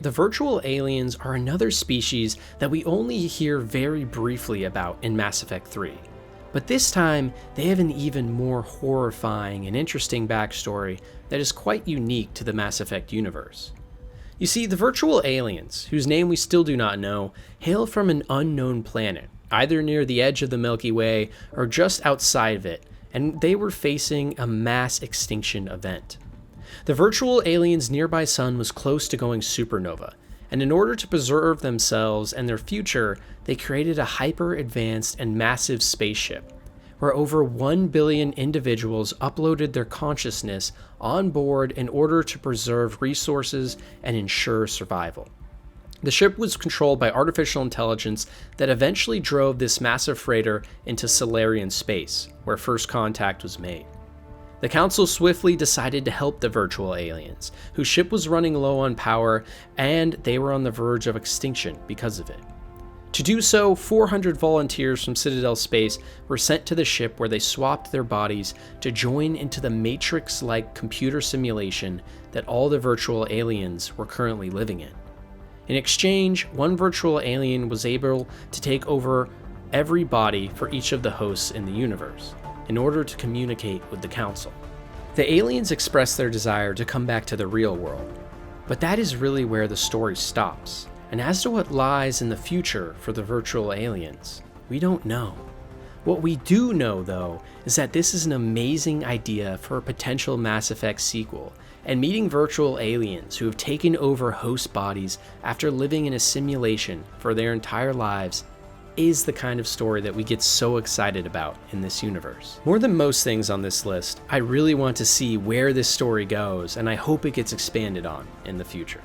The virtual aliens are another species that we only hear very briefly about in Mass Effect 3. But this time, they have an even more horrifying and interesting backstory that is quite unique to the Mass Effect universe. You see, the virtual aliens, whose name we still do not know, hail from an unknown planet, either near the edge of the Milky Way or just outside of it, and they were facing a mass extinction event. The virtual aliens' nearby sun was close to going supernova, and in order to preserve themselves and their future, they created a hyper-advanced and massive spaceship, where over 1 billion individuals uploaded their consciousness on board in order to preserve resources and ensure survival. The ship was controlled by artificial intelligence that eventually drove this massive freighter into Solarian space, where first contact was made. The Council swiftly decided to help the virtual aliens, whose ship was running low on power and they were on the verge of extinction because of it. To do so, 400 volunteers from Citadel Space were sent to the ship where they swapped their bodies to join into the Matrix-like computer simulation that all the virtual aliens were currently living in. In exchange, one virtual alien was able to take over every body for each of the hosts in the universe, in order to communicate with the Council. The aliens express their desire to come back to the real world, but that is really where the story stops. And as to what lies in the future for the virtual aliens, we don't know. What we do know, though, is that this is an amazing idea for a potential Mass Effect sequel, and meeting virtual aliens who have taken over host bodies after living in a simulation for their entire lives is the kind of story that we get so excited about in this universe. More than most things on this list, I really want to see where this story goes, and I hope it gets expanded on in the future.